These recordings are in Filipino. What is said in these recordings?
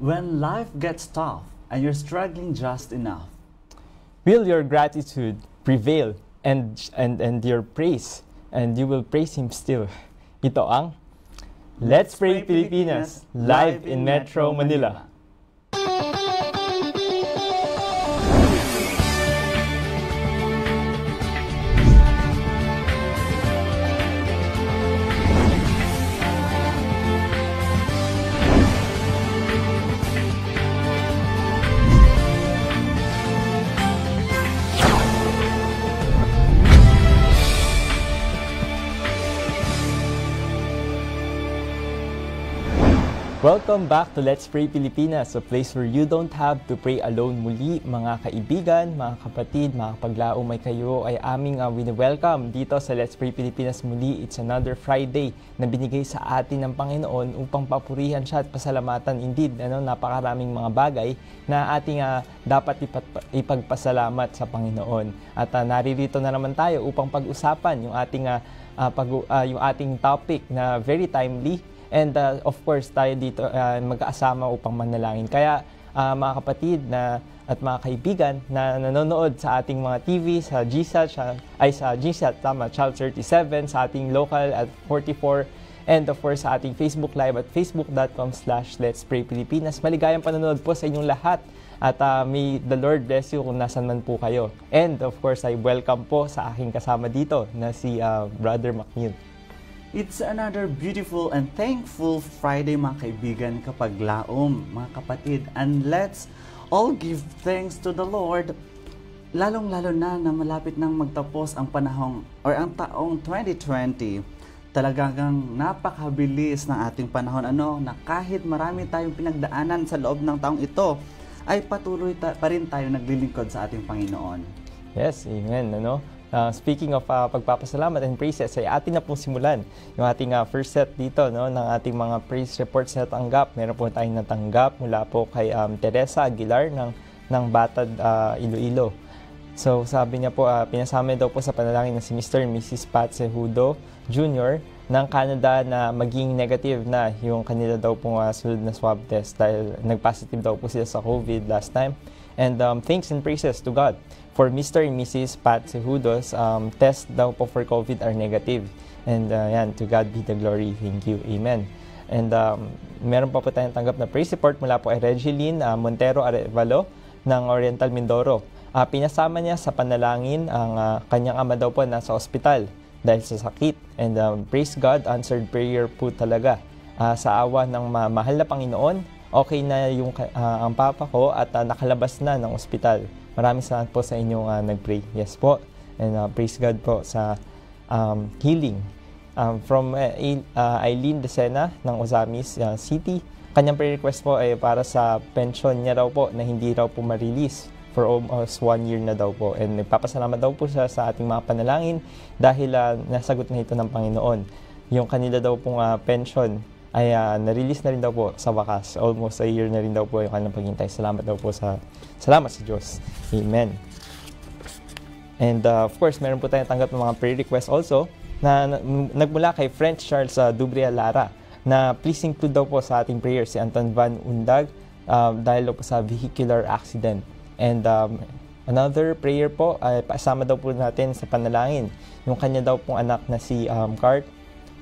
When life gets tough and you're struggling just enough, Will your gratitude prevail and your praise, and you will praise Him still. Ito ang Let's Pray Pilipinas, live in Metro Manila. Welcome back to Let's Pray Pilipinas, a place where you don't have to pray alone. Muli, mga kaibigan, mga kapatid, mga paglaumay kayo ay aming wini-welcome dito sa Let's Pray Pilipinas muli. It's another Friday na binigay sa atin ng Panginoon upang papurihan siya at pasalamatan. Indeed, napakaraming mga bagay na ating dapat ipagpasalamat sa Panginoon. At naririto na naman tayo upang pag-usapan yung ating topic na very timely. And of course, tayo dito magkaasama upang manalangin. Kaya mga kapatid at mga kaibigan na nanonood sa ating mga TV, sa GSAT, Child 37, sa ating local at 44, and of course sa ating Facebook Live at facebook.com/letspraypilipinas. Maligayang panonood po sa inyong lahat. At may the Lord bless you kung nasan man po kayo. And of course, I welcome po sa aking kasama dito na si Brother Macneil. it's another beautiful and thankful Friday mga kaibigan, kapaglaom, mga kapatid. And let's all give thanks to the Lord, lalong-lalo na malapit nang magtapos ang panahong or ang taong 2020. Talagang napakabilis ng ating panahon, na kahit marami tayong pinagdaanan sa loob ng taong ito, ay patuloy pa rin tayo naglilingkod sa ating Panginoon. Yes, amen. Speaking of pagpapasalamat and praises, ay atin na pong simulan yung ating first set dito ng ating mga praise reports na tanggap. Meron po tayong natanggap mula po kay Teresa Aguilar ng Batad, Iloilo. So sabi niya po, pinasama daw po sa panalangin na si Mr. and Mrs. Pat Cejudo Jr. ng Canada na maging negative na yung kanila daw pong sunod na swab test dahil nag-positive daw po sila sa COVID last time. And thanks and praises to God for Mr. and Mrs. Pat Cejudo's test daw po for COVID are negative. And to God be the glory. Thank you. Amen. And meron pa po tayong tanggap na praise report mula po kay Regeline Montero Arevalo ng Oriental Mindoro. Pinasama niya sa panalangin ang kanyang ama daw po nasa ospital dahil sa sakit. And praise God, answered prayer po talaga. Sa awa ng mahal na Panginoon, okay na yung ang papa ko at nakalabas na ng ospital. Maraming salamat po sa inyong nag-pray. Yes po. And praise God po sa healing. From Eileen Decena ng Ozamis City. Kanyang prayer request po ay para sa pension niya daw po na hindi raw po ma-release for almost 1 year na daw po. And nagpapasalamat daw po siya sa ating mga panalangin dahil nasagot na ito ng Panginoon. Yung kanila daw pong pension ay na-release na rin daw po sa wakas. Almost a year na rin daw po yung kanilang paghintay. Salamat sa Diyos. Amen. And of course, meron po tayong tanggap ng mga prayer requests also na nagmula kay French Charles Dubria Lara na please include daw po sa ating prayer si Anton Van Undag dahil daw po sa vehicular accident. And another prayer po ay pasama daw po natin sa panalangin yung kanya daw pong anak na si Cart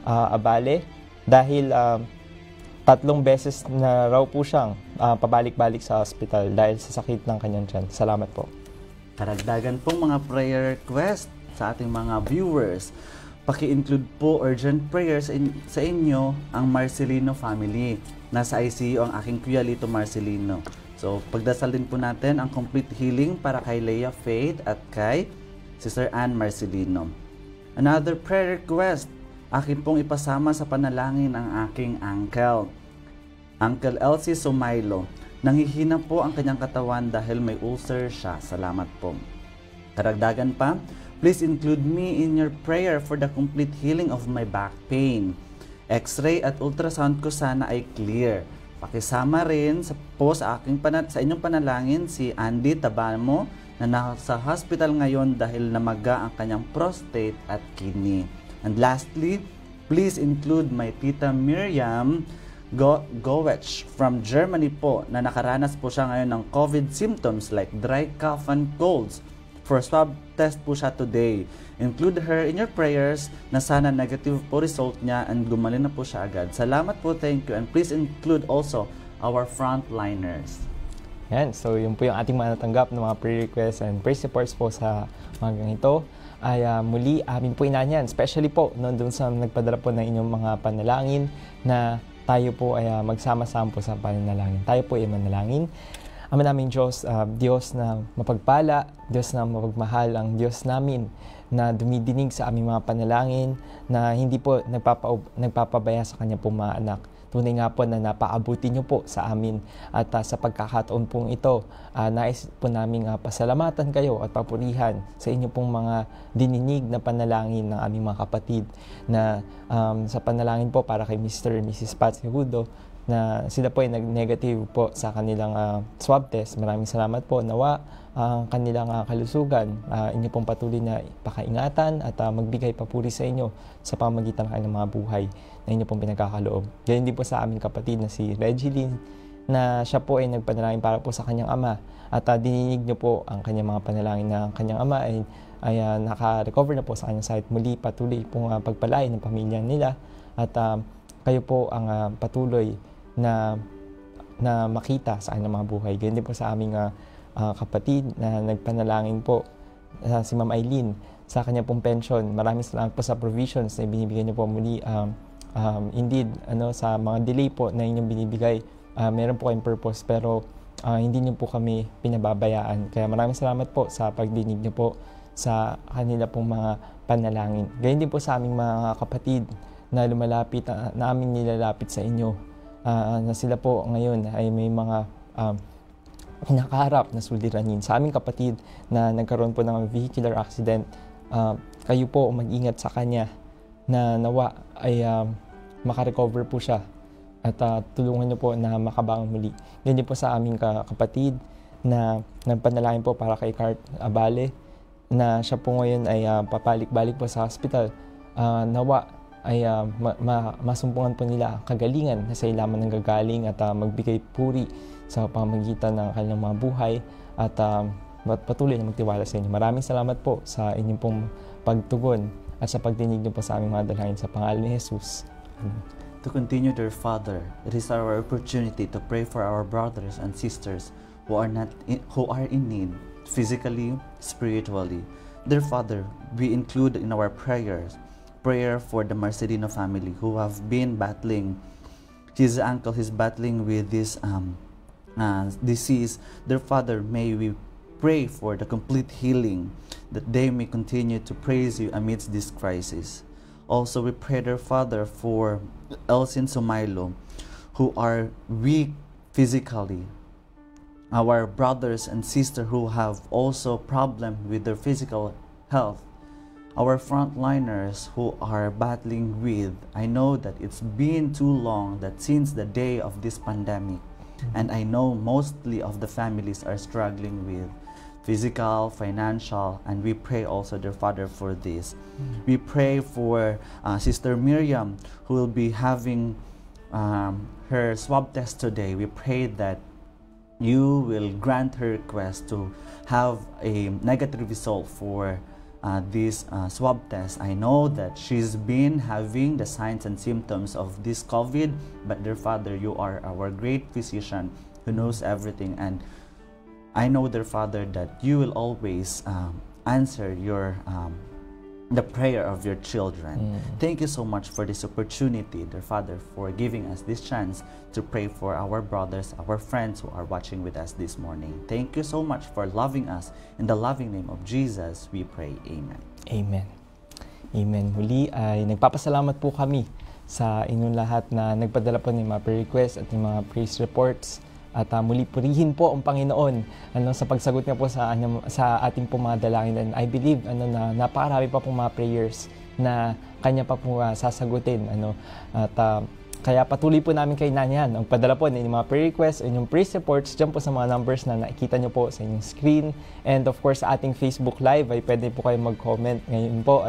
Abale dahil 3 beses na raw po siyang pabalik-balik sa hospital dahil sa sakit ng kanyang tiyan. Salamat po. Karagdagan pong mga prayer request sa ating mga viewers. Paki-include po urgent prayers sa inyo ang Marcelino family. Nasa ICU ang aking kuya Lito Marcelino. So, pagdasal din po natin ang complete healing para kay Leia Faith at kay Sister Ann Marcelino. Another prayer request, akin pong ipasama sa panalangin ang aking uncle. Uncle Elsie Sumailo. Nanghihina po ang kanyang katawan dahil may ulcer siya. Salamat po. Karagdagan pa, please include me in your prayer for the complete healing of my back pain. X-ray at ultrasound ko sana ay clear. Pakisama rin sa inyong panalangin si Andy Tabamo na nasa hospital ngayon dahil namaga ang kanyang prostate at kidney. And lastly, please include my tita Miriam Gowech from Germany po na nakaranas po siya ngayon ng COVID symptoms like dry cough and colds. For swab test po siya today. Include her in your prayers na sana negative po result niya and gumaling na po siya agad. Salamat po, thank you. And please include also our frontliners. Yan, so yun po yung ating mga natanggap ng mga prayer requests and praise reports po sa mga ganito. Ay muli amin po inanyan, especially po doon sa nagpadala po ng inyong mga panalangin na tayo po ay magsama-sama po sa pananalangin. Tayo po ay manalangin. Ama naming Diyos, Diyos na mapagpala, Diyos na mapagmahal, ang Diyos namin na dumidinig sa aming mga panalangin, na hindi po nagpapabaya sa kanya pong mga anak. Tunay nga po na napaabuti niyo po sa amin at sa pagkakataon pong ito, nais po namin pasalamatan kayo at papurihan sa inyo pong mga dininig na panalangin ng aming mga kapatid na sa panalangin po para kay Mr. and Mrs. Patsy Hudo na sila po ay nag-negative po sa kanilang swab test. Maraming salamat po. Nawa ang kanilang kalusugan, inyo pong patuloy na pakaingatan at magbigay papuri sa inyo sa pamagitan ng kanilang mga buhay na inyo pong pinagkakaloob. Ganyan din po sa aming kapatid na si Reggie Lynn, na siya po ay nagpanalangin para po sa kanyang ama at dininig niyo po ang kanyang mga panalangin na ang kanyang ama ay naka-recover na po sa kanyang side. Muli patuloy pong pagpalain ng pamilya nila at kayo po ang patuloy na makita sa kanyang mga buhay. Ganyan din po sa aming kapatid na nagpanalangin po si Ma'am Eileen sa kanya pong pension. Maraming salamat po sa provisions na binibigay niyo po muli. Indeed, sa mga delay po na inyong binibigay, meron po kayong purpose pero hindi niyo po kami pinababayaan. Kaya maraming salamat po sa pagdinig niyo po sa kanila pong mga panalangin. Ganyan din po sa aming mga kapatid na lumalapit, na aming nilalapit sa inyo, na sila po ngayon ay may mga kinakaharap na suliranin. Sa aming kapatid na nagkaroon po ng vehicular accident, kayo po mag-ingat sa kanya na nawa ay makarecover po siya at tulungan niyo po na makabangon muli. Ganyan po sa aming kapatid na nagpanalangin po para kay Cart Abale na siya po ngayon ay papalik-balik po sa hospital. Nawa ay masumpungan po nila ang kagalingan na sa ilaman ng gagaling at magbigay puri sa pamagitan ng kanilang mga buhay at patuloy na magtiwala sa inyo. Maraming salamat po sa inyong pong pagtugon at sa pagdinig niyo po sa aming mga dalangin sa pangalan ni Jesus. Amen. To continue, dear Father, it is our opportunity to pray for our brothers and sisters who are in need, physically, spiritually. Dear Father, we include in our prayers prayer for the Marcelino family who have been battling. His uncle is battling with this disease. Dear Father, may we pray for the complete healing, that they may continue to praise you amidst this crisis. Also, we pray, dear Father, for Elsin Sumailo, who are weak physically. Our brothers and sisters who have also problem with their physical health. Our frontliners who are battling with, I know that it's been too long that since the day of this pandemic, and I know mostly of the families are struggling with physical, financial, and we pray also, dear Father, for this. We pray for Sister Miriam, who will be having her swab test today. We pray that you will grant her request to have a negative result for this swab test. I know that she's been having the signs and symptoms of this COVID, but dear Father, you are our great physician who knows everything, and I know, dear Father, that you will always answer the prayer of your children. Thank you so much for this opportunity, dear Father, for giving us this chance to pray for our brothers, our friends who are watching with us this morning. Thank you so much for loving us. In the loving name of Jesus, we pray. Amen. Amen. Amen. Muli ay nagpapasalamat po kami sa inyong lahat na nagpadala po ng mga prayer requests at ng mga praise reports. At muli purihin po ang Panginoon sa pagsagot niya po sa ating pong mga dalangin. And I believe na napakarami pa pong mga prayers na kanya pa po sasagutin. At kaya patuloy po namin kayo nanyan ang padala po ng mga prayer requests, inyong praise reports dyan po sa mga numbers na nakikita nyo po sa inyong screen. And of course, sa ating Facebook Live ay pwede po kayo mag-comment ngayon po.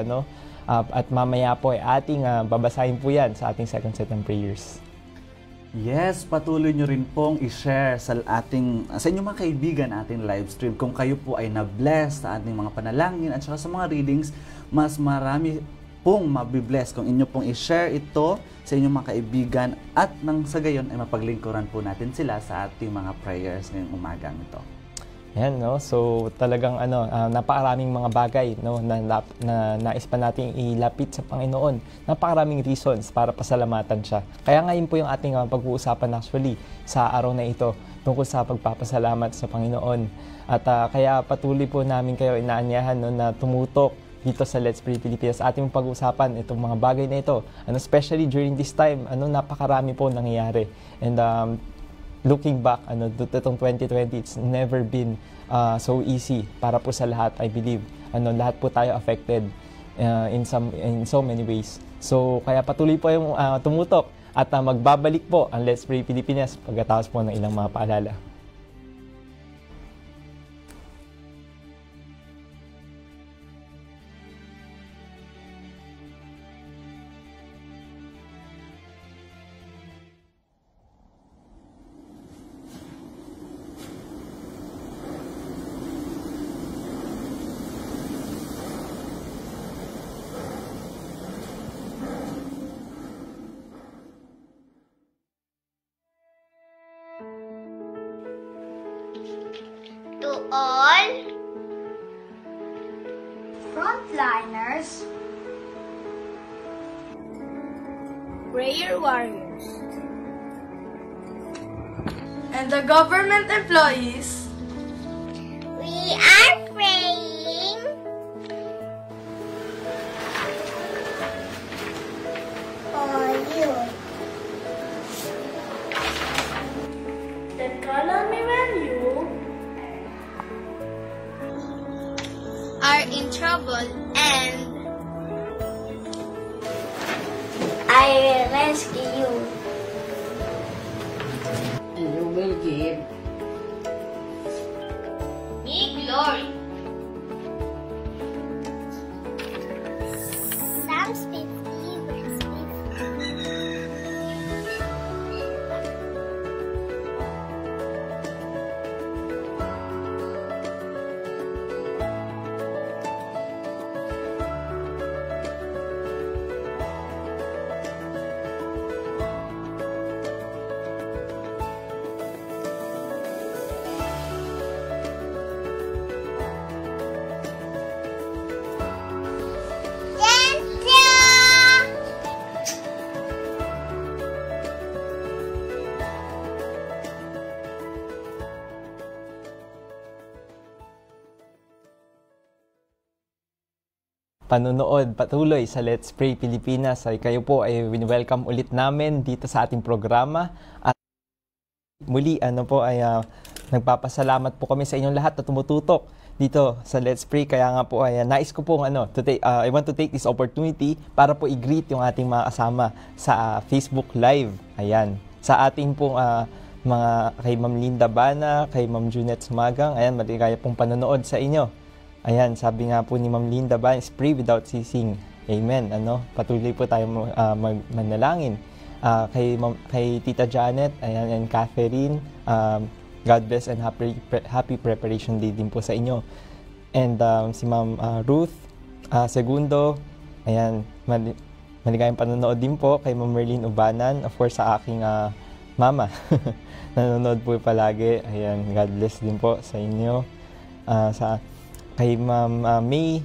At mamaya po ay ating babasahin po yan sa ating second set ng prayers. Yes, patuloy nyo rin pong i-share sa inyong mga kaibigan ating live stream. Kung kayo po ay na-bless sa ating mga panalangin at saka sa mga readings, mas marami pong mabibless kung inyo pong i-share ito sa inyong mga kaibigan at nang sa gayon ay mapaglingkuran po natin sila sa ating mga prayers ngayong umagang ito. Yan, no? So talagang napakaraming mga bagay, no, na nais pa nating ilapit sa Panginoon. Napakaraming reasons para pasalamatan siya. Kaya ngayon po yung ating pag-uusapan actually sa araw na ito tungkol sa pagpapasalamat sa Panginoon. At kaya patuloy po namin kayo inaanyahan, no, na tumutok dito sa Let's Pray Pilipinas. Ating pag-usapan itong mga bagay na ito. Especially during this time, napakarami po nangyayari. And looking back, itong 2020, it's never been so easy para po sa lahat, I believe. Lahat po tayo affected in so many ways. So, kaya patuloy po yung tumutok at magbabalik po ang Let's Pray Pilipinas pagkatapos po ng ilang mga paalala. To all frontliners, prayer warriors, and the government employees, we are praying for you. then call on me when you Are in trouble, and I will rescue you. And you will give Me glory. Psalms 50, verse 50. Panonood patuloy sa Let's Pray Pilipinas. Ay kayo po ay welcome ulit namin dito sa ating programa. At muli nagpapasalamat po kami sa inyong lahat na tumututok dito sa Let's Pray. Kaya nga po ay nais ko pong I want to take this opportunity para po i-greet yung ating mga kasama sa Facebook Live. Ayan. Sa ating pong mga kay Ma'am Linda Bana, kay Ma'am Junette Sumagang. Ayan, maligaya pong panonood sa inyo. Ayan, sabi nga po ni Ma'am Linda Bana, pray without ceasing. Amen. Patuloy po tayo manalangin. Kay Tita Janet, ayan, and Catherine, God bless and happy preparation day din po sa inyo. And si Ma'am Ruth Segundo, ayan, maligayang panonood din po kay Ma'am Merlin Ubanan, of course sa aking mama. Nanonood po palagi. Ayan, God bless din po sa inyo. Kay Ma'am May,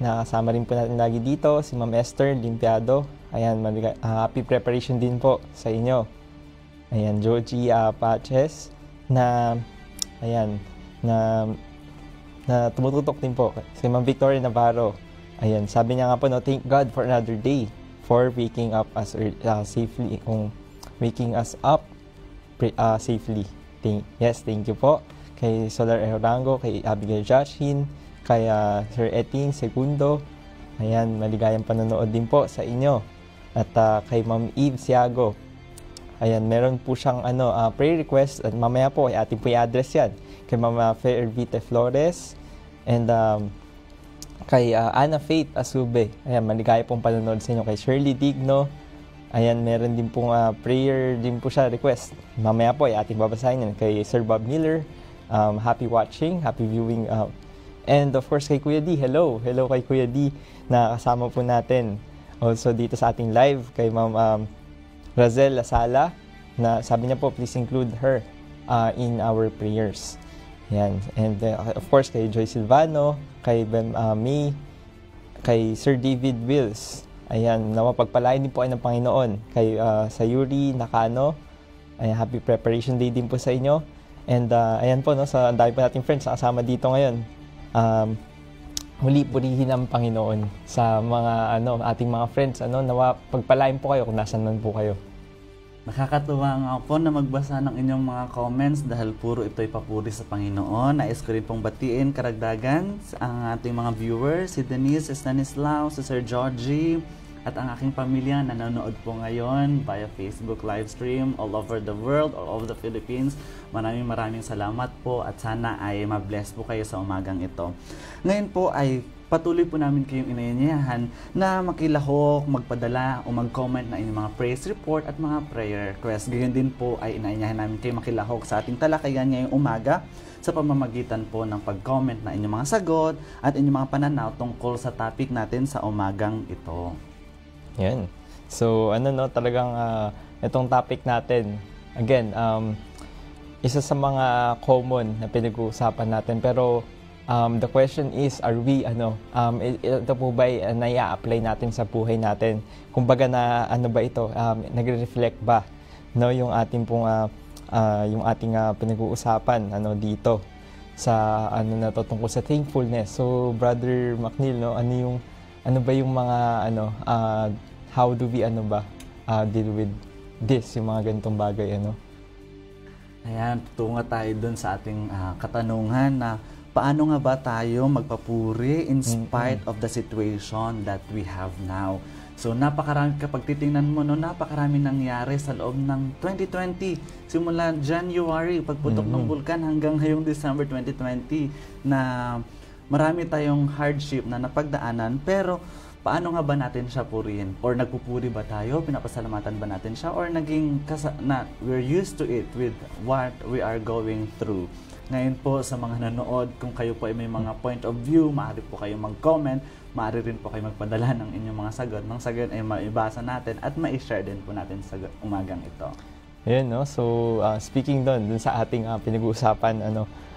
nakasama rin po natin lagi dito, si Ma'am Esther Limpiado. Ayan, happy preparation din po sa inyo. Ayan, Joji Paches, na tumututok din po. Si Ma'am Victoria Navarro, ayan, sabi niya nga po, thank God for another day for waking up us safely, waking us up safely. Thank you po. Kay Solar Erango, kay Abigail Joshin, kay Sir Etin Segundo. Ayan, maligayang panonood din po sa inyo. At kay Ma'am Eve Siago. Ayan, meron po siyang prayer request at mamaya po ay ating po i-address yan. Kay Ma'am Fairvite Flores and kay Ana Faith Asube. Ayan, maligaya pong panonood sa inyo. Kay Shirley Digno, Ayan, meron din pong prayer din po siya request. Mamaya po ay ating babasahin yan kay Sir Bob Miller. Happy watching, happy viewing. And of course kay Kuya D, hello kay Kuya D na kasama po natin. Also dito sa ating live kay Ma'am Razel Lasala na sabi niya po please include her in our prayers. Yan. And of course kay Joy Silvano, kay May, kay Sir David Wills. Ayan, napagpalain din po ay ng Panginoon. Kay sa Yuri Nakano, ayan, happy preparation day din po sa inyo. And ayan po, no, sa dami pa nating friends na kasama dito ngayon. Muli purihin ang Panginoon sa mga ating mga friends. Nawa pagpalain po kayo kung nasan man po kayo. Nakakatuwa nga po na magbasa ng inyong mga comments dahil puro ito'y papuri sa Panginoon. Nais ko rin pong batiin karagdagan ang ating mga viewers, si Denise Stanislao, si Sir Georgie, at ang aking pamilya na nanonood po ngayon via Facebook live stream all over the world, all over the Philippines. Maraming salamat po at sana ay ma-bless po kayo sa umagang ito. Ngayon po ay patuloy po namin kayong inaanyayahan na makilahok, magpadala o mag-comment na inyong mga praise report at mga prayer request. Gayon din po ay inaanyayahan namin kayo makilahok sa ating talakayan ngayong umaga sa pamamagitan po ng pag-comment na inyong mga sagot at inyong mga pananaw tungkol sa topic natin sa umagang ito. Yan. So, talagang itong topic natin, again, isa sa mga common na pinag-uusapan natin. Pero, the question is, are we, ito po ba nai-apply natin sa buhay natin? Kumbaga na, ba ito, nagre-reflect ba, no, yung ating pong, yung ating pinag-uusapan, dito, sa, na to, tungkol sa thankfulness. So, Brother McNeil, no, ano ba yung mga how do we deal with this, yung mga ganitong bagay, Ayan, tutungo tayo dun sa ating katanungan na paano nga ba tayo magpapuri in spite of the situation that we have now. So napakarami, kapag titingnan mo, napakarami nangyari sa loob ng 2020. Simula January, pagputok ng bulkan hanggang ngayong December 2020 na marami tayong hardship na napagdaanan, pero paano nga ba natin siya purihin? Or nagpupuri ba tayo? Pinapasalamatan ba natin siya? Or we're used to it with what we are going through? Ngayon po sa mga nanood, kung kayo po ay may mga point of view, maaari po kayo mag-comment, maaari rin po kayo magpadala ng inyong mga sagot. Nang sagot ay maibasa natin at ma-share din po natin sa umagang ito. Ayan, no? So, speaking dun sa ating pinag-uusapan,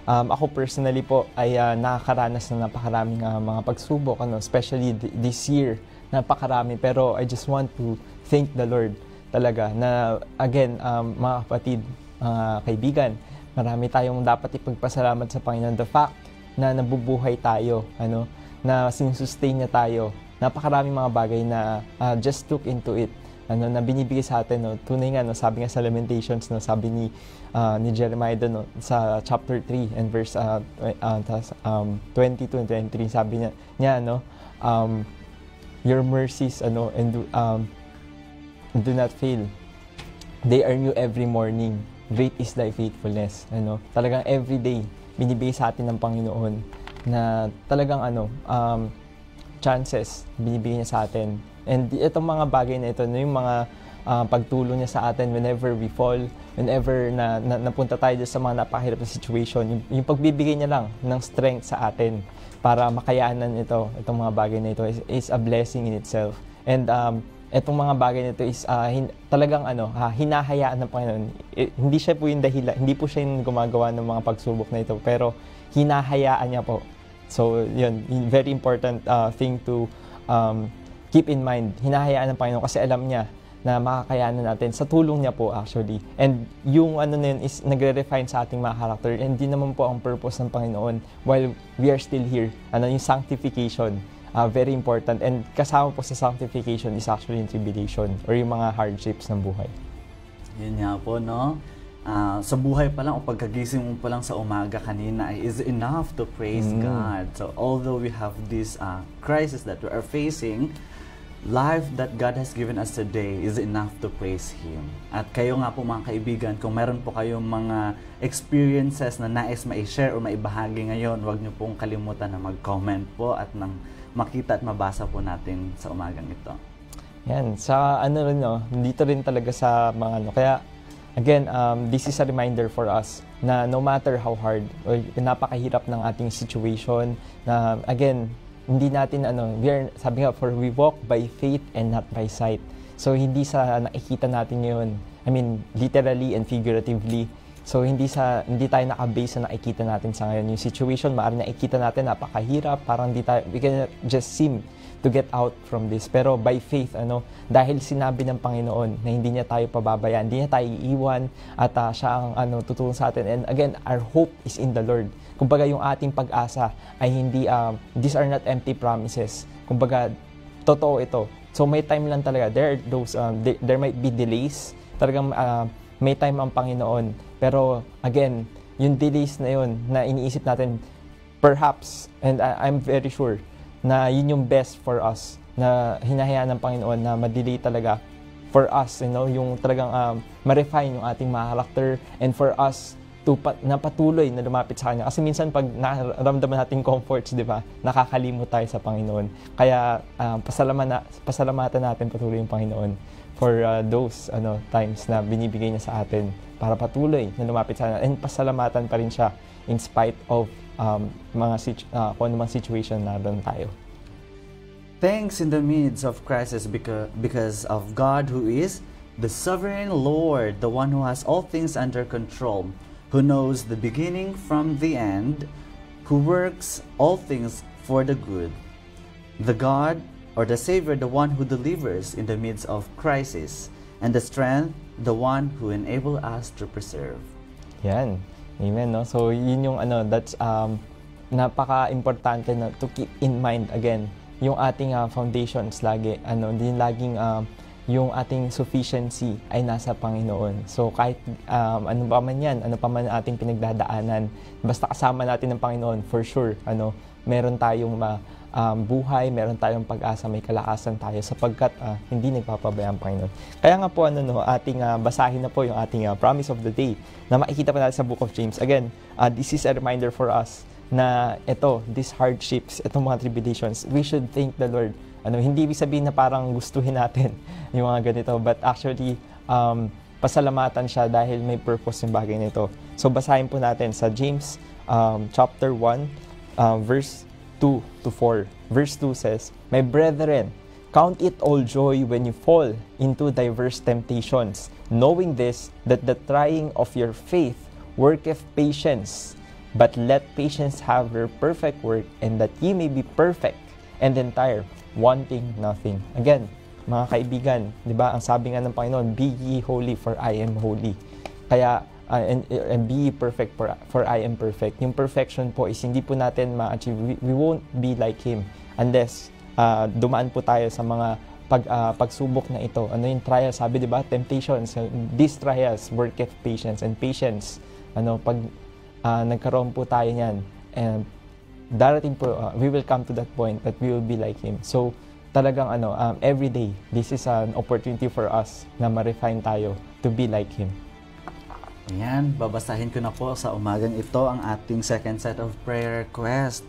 ako personally po ay nakakaranas na napakaraming mga pagsubok, especially this year, napakarami. Pero I just want to thank the Lord talaga na, again, mga kapatid, mga kaibigan, marami tayong dapat ipagpasalamat sa Panginoon. The fact na nabubuhay tayo, na sinusustain niya tayo. Napakaraming mga bagay na just look into it. Na binibigay sa atin, tunay nga, sabi nga sa Lamentations, sabi ni Jeremiah sa chapter 3 and verse 22 and 23, sabi niya, your mercies and do not fail. They are new every morning. Great is thy faithfulness. Talagang everyday binibigay sa atin ng Panginoon na talagang chances binibigay niya sa atin. And itong mga bagay na ito, yung mga pagtulong niya sa atin whenever we fall, whenever na napunta tayo sa mga napakahirap na situation, yung pagbibigay niya lang ng strength sa atin para makayanan itong mga bagay na ito is a blessing in itself. And itong mga bagay na ito is talagang hinahayaan ng Panginoon. Hindi siya po yung dahilan, hindi po siya yung gumagawa ng mga pagsubok na ito, pero hinahayaan niya po. So, yun, very important thing to keep in mind. Hinahayaan ng Panginoon kasi alam niya na makakayanan natin sa tulong niya po actually. And yung na yun is nagre-refine sa ating mga character. And di naman po ang purpose ng Panginoon while we are still here. Yung sanctification, very important. And kasama po sa sanctification is actually yung tribulation or yung mga hardships ng buhay. Yun nga po, no? Sa buhay pa lang o pagkagising mo pa lang sa umaga kanina is enough to praise God. So although we have this crisis that we are facing, life that God has given us today is enough to praise Him. At kayo nga po mga kaibigan, kung meron po kayong mga experiences na nais ma-share o maibahagi ngayon, huwag niyo pong kalimutan na mag-comment po at nang makita at mabasa po natin sa umagang ito. Yan, sa ano rin, no, dito rin talaga sa mga ano. Kaya, again, this is a reminder for us na no matter how hard or napakahirap ng ating situation, na again, hindi natin sabi nga, for we walk by faith and not by sight. So, hindi sa nakikita natin ngayon, I mean, literally and figuratively. So, hindi tayo nakabase sa nakikita natin sa ngayon. Yung situation, maaaring nakikita natin, napakahirap, parang we can just seem to get out from this. Pero by faith, dahil sinabi ng Panginoon na hindi niya tayo pababayaan, hindi niya tayo iiwan, at siya ang tutulong sa atin. And again, our hope is in the Lord. Kumbaga, yung ating pag-asa ay hindi, these are not empty promises. Kumbaga, totoo ito. So may time lang talaga. There might be delays. Talagang may time ang Panginoon. Pero again, yung delays na yun na iniisip natin, perhaps, and I'm very sure, na yun yung best for us, na hinahayaan ng Panginoon na ma-delay talaga for us, yung talagang ma-refine yung ating mga character, and for us to na patuloy na lumapit sa Kanya. Kasi minsan pag naramdaman natin comforts, di ba, nakakalimot tayo sa Panginoon. Kaya pasalamatan natin patuloy yung Panginoon for those times na binibigay niya sa atin para patuloy na lumapit sa Kanya. And pasalamatan pa rin siya in spite of kung anumang situation na doon tayo. Thanks in the midst of crisis because of God who is the sovereign Lord, the one who has all things under control, who knows the beginning from the end, who works all things for the good. The God or the Savior, the one who delivers in the midst of crisis, and the strength, the one who enables us to preserve. Yan. Amen, no? So, yun yung that's napaka-importante na to keep in mind again, yung ating foundations lagi, din laging yung ating sufficiency ay nasa Panginoon. So, kahit ano pa man yan, ano pa man ating pinagdadaanan, basta kasama natin ng Panginoon, for sure, meron tayong buhay, meron tayong pag-asa, may kalakasan tayo sapagkat hindi nagpapabayaan ang Panginoon. Kaya nga po, ating basahin na po yung ating promise of the day na makikita pa natin sa Book of James. Again, this is a reminder for us na these hardships, itong mga tribulations, we should thank the Lord. Hindi ibig sabihin na parang gustuhin natin yung mga ganito, but actually, pasalamatan siya dahil may purpose yung bagay nito. So, basahin po natin sa James chapter 1, verse 2 to 4. Verse 2 says, "My brethren, count it all joy when you fall into diverse temptations, knowing this, that the trying of your faith worketh patience. But let patience have her perfect work, and that ye may be perfect and entire, wanting nothing." Again, mga kaibigan, di ba, ang sabi nga ng Panginoon, "Be ye holy, for I am holy." Kaya, and be perfect, for I am perfect. Yung perfection po is hindi po natin ma-achieve. We won't be like Him unless dumaan po tayo sa mga pagsubok na ito. Ano yung trials? Sabi, di ba? Temptations. These trials worketh patience. And patience, pag nagkaroon po tayo niyan, and darating po, we will come to that point that we will be like Him. So, talagang every day, this is an opportunity for us na ma-refine tayo to be like Him. Ayan, babasahin ko na po sa umagang ito ang ating second set of prayer request.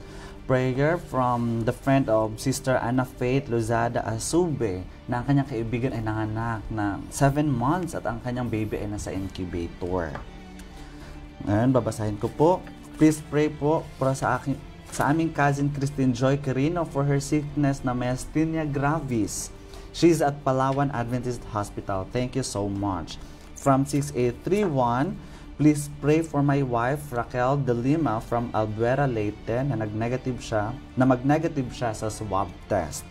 Prayer from the friend of Sister Ana Faith Lozada Asube na ang kanyang kaibigan ay nanganak na 7 months at ang kanyang baby ay nasa incubator. Ngayon, babasahin ko po. Please pray po para sa aming cousin Christine Joy Quirino for her sickness na myasthenia gravis. She's at Palawan Adventist Hospital. Thank you so much. From 6831, please pray for my wife Raquel De Lima from Albuera, Leyte na mag-negative siya sa swab test.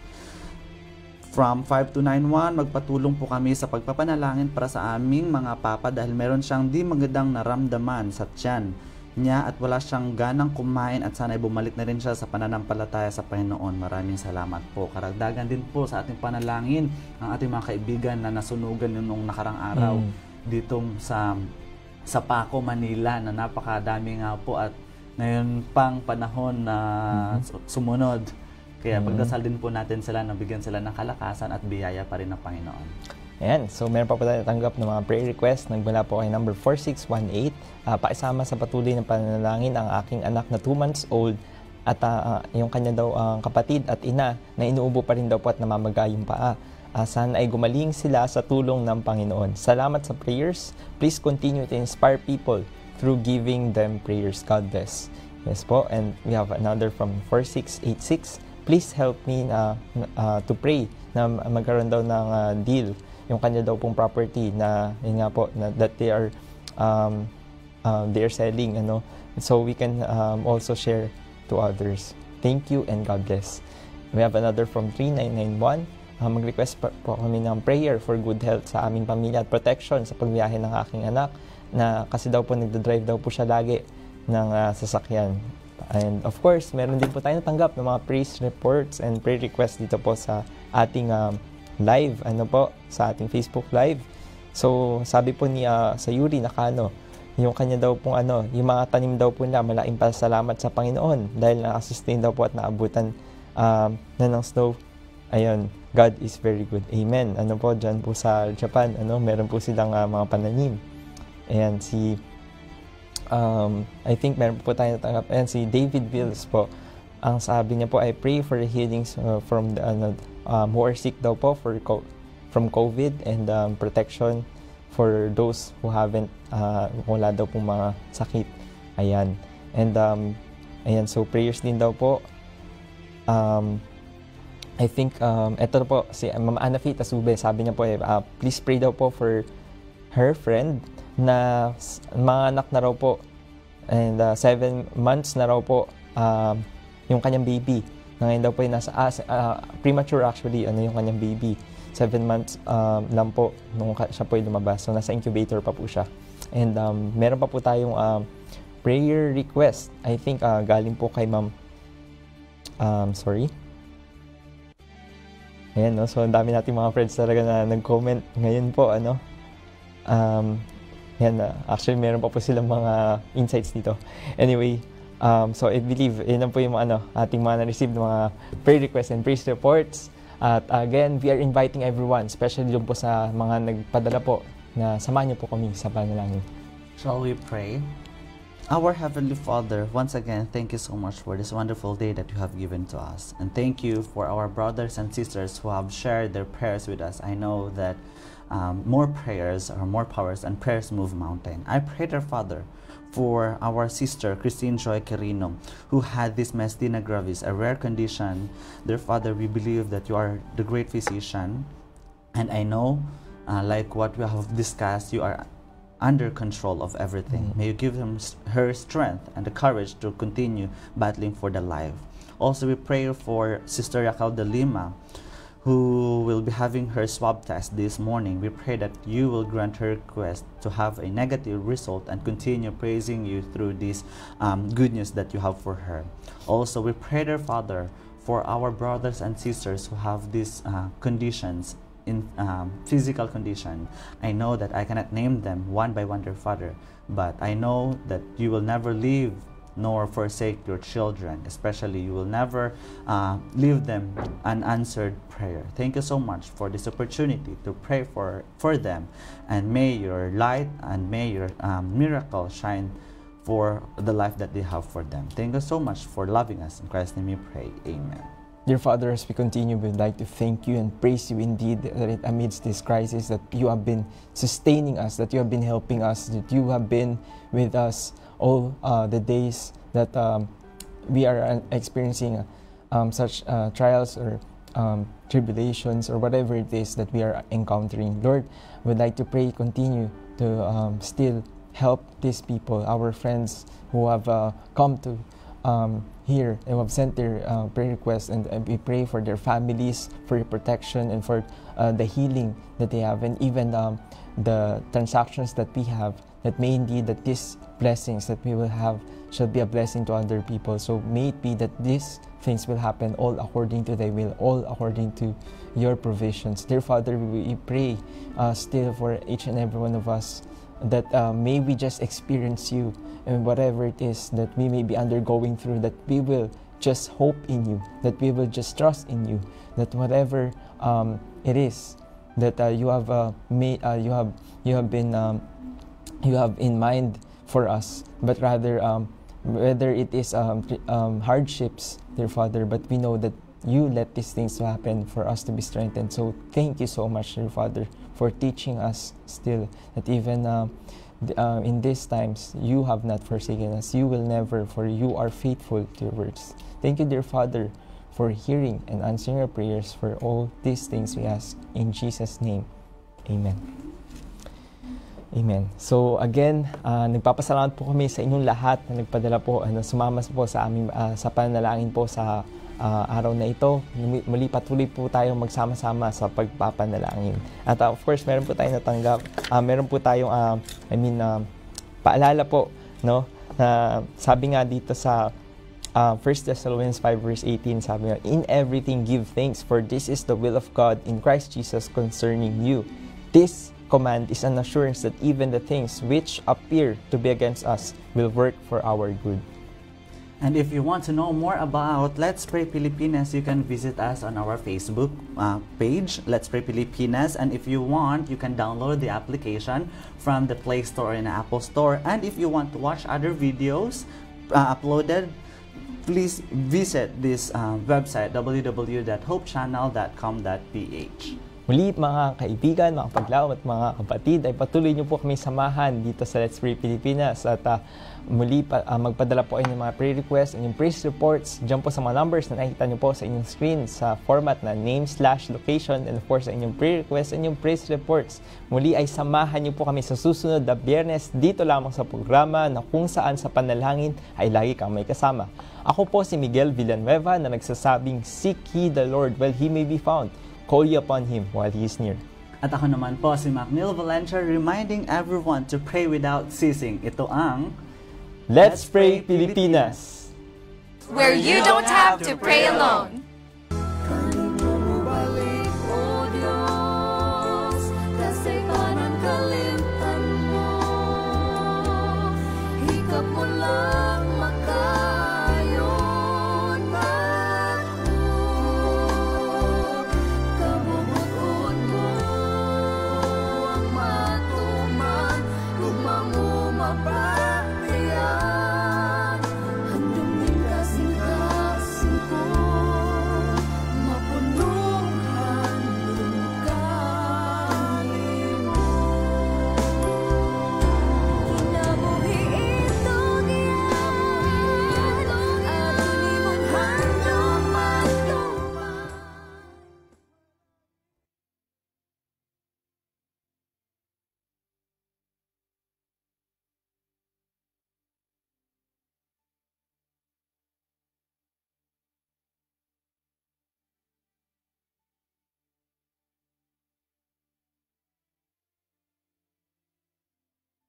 From 5291, magpatulong po kami sa pagpapanalangin para sa aming mga papa dahil meron siyang di magandang naramdaman sa tiyan niya at wala siyang ganang kumain at sana'y bumalik na rin siya sa pananampalataya sa Panginoon. Maraming salamat po. Karagdagan din po sa ating panalangin ang ating mga kaibigan na nasunugan nung nakarang araw dito sa Paco, Manila na napakadami nga po at ngayon pang panahon na sumunod. Kaya pagdasal din po natin sila na bigyan sila ng kalakasan at biyaya pa rin ng Panginoon. Ayan, so meron pa po tayo natanggap ng mga prayer request. Nagmula po kay number 4618. Paisama sa patuloy ng panalangin ang aking anak na 2 months old at yung kanya daw kapatid at ina na inuubo pa rin daw po at namamaga yung paa. sana ay gumaling sila sa tulong ng Panginoon. Salamat sa prayers. Please continue to inspire people through giving them prayers. God bless. Yes po, and we have another from 4686. Please help me to pray na magkaroon daw ng deal yung kanya daw pong property na yun nga po na, that they are selling, so we can also share to others. Thank you and God bless. We have another from 3991. Mag-request po kami ng prayer for good health sa aming pamilya at protection sa pagbiyahe ng aking anak na kasi daw po nagda-drive daw po siya lagi ng sasakyan. And of course, meron din po tayo natanggap ng mga praise reports and prayer requests dito po sa ating live, sa ating Facebook live. So, sabi po ni sa Yuri Nakano, yung kanya daw pong yung mga tanim daw po niya, malaking pasalamat sa Panginoon dahil na-sustain daw po at naabutan na ng snow. Ayun, God is very good. Amen. Dyan po sa Japan, meron po silang mga pananim. Ayan, I think meron po tayo natanggap. Ayan, si David Bills po. Ang sabi niya po ay pray for the healings from the, who are sick daw po from COVID and protection for those who haven't, wala daw pong mga sakit. Ayan. And, ayan, so prayers din daw po. I think, eto po, si Mama Ana Fee Tasube, sabi niya po, please pray daw po for her friend na mga anak na raw po and 7 months na raw po yung kanyang baby. Na ngayon daw po yung nasa, premature actually, yung kanyang baby. 7 months lang po nung siya po yung lumabas. So, nasa incubator pa po siya. And meron pa po tayong prayer request. I think galing po kay Ma'am, ayan, so ang dami nating mga friends talaga na nag-comment ngayon po, actually meron pa po silang mga insights dito. Anyway, so I believe, yun po yung ating mga na-receive ng mga prayer requests and praise reports. At again, we are inviting everyone, especially yung po sa mga nagpadala po, na samahan niyo po kami sa panalangin. Shall we pray? Our Heavenly Father, once again, thank you so much for this wonderful day that you have given to us. And thank you for our brothers and sisters who have shared their prayers with us. I know that more prayers are more powers and prayers move mountain. I pray, dear Father, for our sister, Christine Joy Quirino, who had this myasthenia gravis, a rare condition. Dear Father, we believe that you are the great physician. And I know, like what we have discussed, you are under control of everything. May you give her strength and the courage to continue battling for the life. Also, we pray for Sister Raquel de Lima, who will be having her swab test this morning. We pray that you will grant her request to have a negative result and continue praising you through this good news that you have for her. Also, we pray, dear Father, for our brothers and sisters who have these conditions, in physical condition. I know that I cannot name them one by one, dear Father, but I know that you will never leave nor forsake your children. Especially, you will never leave them unanswered prayer. Thank you so much for this opportunity to pray for them, and may your light and may your miracle shine for the life that they have for them. Thank you so much for loving us. In Christ's name we pray. Amen. Dear Father, as we continue, we'd like to thank you and praise you indeed that amidst this crisis that you have been sustaining us, that you have been helping us, that you have been with us all the days that we are experiencing such trials or tribulations or whatever it is that we are encountering. Lord, we'd like to pray, continue to still help these people, our friends who have come to here and have sent their prayer requests, and we pray for their families, for your protection, and for the healing that they have, and even the transactions that we have, that may indeed that these blessings that we will have shall be a blessing to other people. So may it be that these things will happen all according to thy will, all according to your provisions. Dear Father, we pray still for each and every one of us, that may we just experience you, and whatever it is that we may be undergoing through, that we will just hope in you, that we will just trust in you, that whatever it is that you have in mind for us, but rather whether it is hardships, dear Father, but we know that you let these things to happen for us to be strengthened. So thank you so much, dear Father, for teaching us still that even in these times, you have not forsaken us. You will never, for you are faithful to your words. Thank you, dear Father, for hearing and answering our prayers. For all these things we ask in Jesus' name. Amen. Amen. So again, nagpapasalamat po kami sa inyong lahat na nagpadala po, sumama po sa aming sa panalangin po sa araw na ito. Muli patuloy po tayong magsama-sama sa pagpapanalangin. At of course, meron po tayong natanggap. Meron po tayong paalala po, no? Na sabi nga dito sa 1 Thessalonians 5 verse 18, sabi nga, in everything give thanks, for this is the will of God in Christ Jesus concerning you. This command is an assurance that even the things which appear to be against us will work for our good. And if you want to know more about Let's Pray Pilipinas, you can visit us on our Facebook page, Let's Pray Pilipinas. And if you want, you can download the application from the Play Store and Apple Store. And if you want to watch other videos uploaded, please visit this website, www.hopechannel.com.ph. Muli mga kaibigan, mga paglaw at mga kapatid, ay patuloy niyo po kami samahan dito sa Let's Pray Pilipinas. At muli magpadala po ng mga prayer requests and yung praise reports dyan po sa mga numbers na nakikita niyo po sa inyong screen sa format na name/location, and of course sa inyong prayer requests and yung praise reports. Muli ay samahan niyo po kami sa susunod na Biyernes dito lamang sa programa na kung saan sa panalangin ay lagi kang may kasama. Ako po si Miguel Villanueva na nagsasabing, seek ye the Lord while He may be found. Call ye upon Him while He is near. At ako naman po si Macnil Valencia, reminding everyone to pray without ceasing. Ito ang Let's Pray Pilipinas! Where you don't have to pray alone.